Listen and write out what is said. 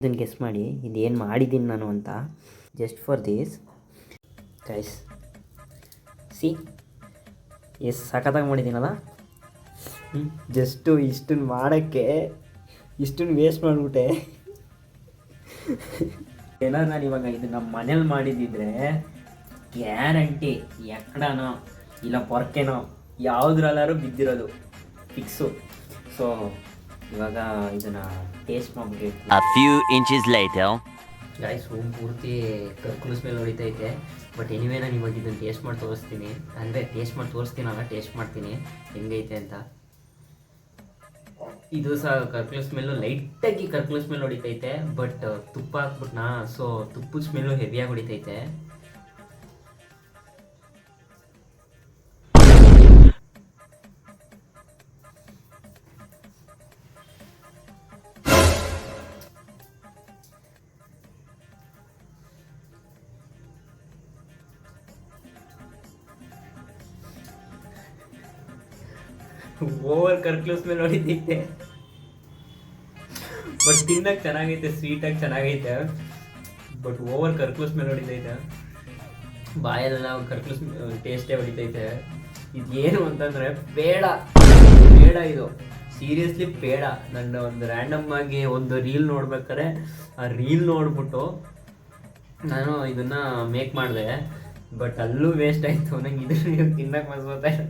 ಇದನ್ನು ಗೆಸ್ ಮಾಡಿ ಇದೇನು ಮಾಡಿದ್ದೀನಿ ನಾನು ಅಂತ. Just for this guys, C ಎಷ್ಟು ಸಖತ್ತಾಗಿ ಮಾಡಿದ್ದೀನಲ್ಲ. ಜಸ್ಟು ಇಷ್ಟನ್ನು ಮಾಡೋಕ್ಕೆ ಇಷ್ಟನ್ನು ವೇಸ್ಟ್ ಮಾಡಿಬಿಟ್ಟೆ. ಏನಾದ್ರು ನಾನು ಇವಾಗ ಇದು ನಮ್ಮ ಮನೇಲಿ ಮಾಡಿದ್ದಿದ್ರೆ ಗ್ಯಾರಂಟಿ ಎಕ್ಕಡನೋ ಇಲ್ಲ ಪೊರ್ಕೆನೋ ಯಾವುದ್ರಲ್ಲಾರು ಬಿದ್ದಿರೋದು ಫಿಕ್ಸು. ಸೊ ಇವಾಗ ಇದನ್ನು ಟೇಸ್ಟ್ ಮಾಡ್ಬಿಟ್ಟು A few inches later. Guys, ಪೂರ್ತಿ ಕರ್ಕುಲು ಸ್ಮೆಲ್ ಹೊಡಿತೈತೆ. ಬಟ್ ಎನಿವೇ ನಾನು ಇವಾಗ ಇದನ್ನು ಟೇಸ್ಟ್ ಮಾಡಿ ತೋರಿಸ್ತೀನಿ. ಅಂದರೆ ಟೇಸ್ಟ್ ಮಾಡಿ ತೋರಿಸ್ತೀನಲ್ಲ, ಟೇಸ್ಟ್ ಮಾಡ್ತೀನಿ ಹೆಂಗೈತೆ ಅಂತ. ಇದು ಸಹ ಕರ್ಕುಲು ಸ್ಮೆಲ್ಲು, ಲೈಟಾಗಿ ಕರ್ಕುಲು ಸ್ಮೆಲ್ ಹೊಡಿತೈತೆ. ಬಟ್ ತುಪ್ಪ ಹಾಕ್ಬಿಟ್ನಾ, ಸೊ ತುಪ್ಪದ ಸ್ಮೆಲ್ಲು ಹೆವಿಯಾಗಿ ಹೊಡಿತೈತೆ. ಓವರ್ ಕರ್ಕುಲು ಸ್ಮೆಲ್ ಹೊಡಿತೈತೆ. ಬಟ್ ತಿನ್ನಕ್ಕೆ ಚೆನ್ನಾಗೈತೆ, ಸ್ವೀಟಾಗಿ ಚೆನ್ನಾಗೈತೆ. ಬಟ್ ಓವರ್ ಕರ್ಕುಲು ಸ್ಮೆಲ್ ಹೊಡಿತೈತೆ. ಬಾಯಲ್ಲೆಲ್ಲ ಕರ್ಕುಲು ಟೇಸ್ಟೇ ಹೊಡಿತೈತೆ. ಇದೇನು ಅಂತಂದರೆ ಬೇಡ ಇದು ಸೀರಿಯಸ್ಲಿ ಬೇಡ. ನನ್ನ ಒಂದು ರ್ಯಾಂಡಮ್ ಆಗಿ ಒಂದು ರೀಲ್ ನೋಡ್ಬೇಕಾದ್ರೆ ಆ ರೀಲ್ ನೋಡ್ಬಿಟ್ಟು ನಾನು ಇದನ್ನು ಮೇಕ್ ಮಾಡಿದೆ. ಬಟ್ ಅಲ್ಲೂ ವೇಸ್ಟ್ ಆಯಿತು. ನಂಗೆ ಇದನ್ನು ತಿನ್ನಕ್ಕೆ ಮನ್ಸು ಬರ್ತಾ ಇಲ್ಲ.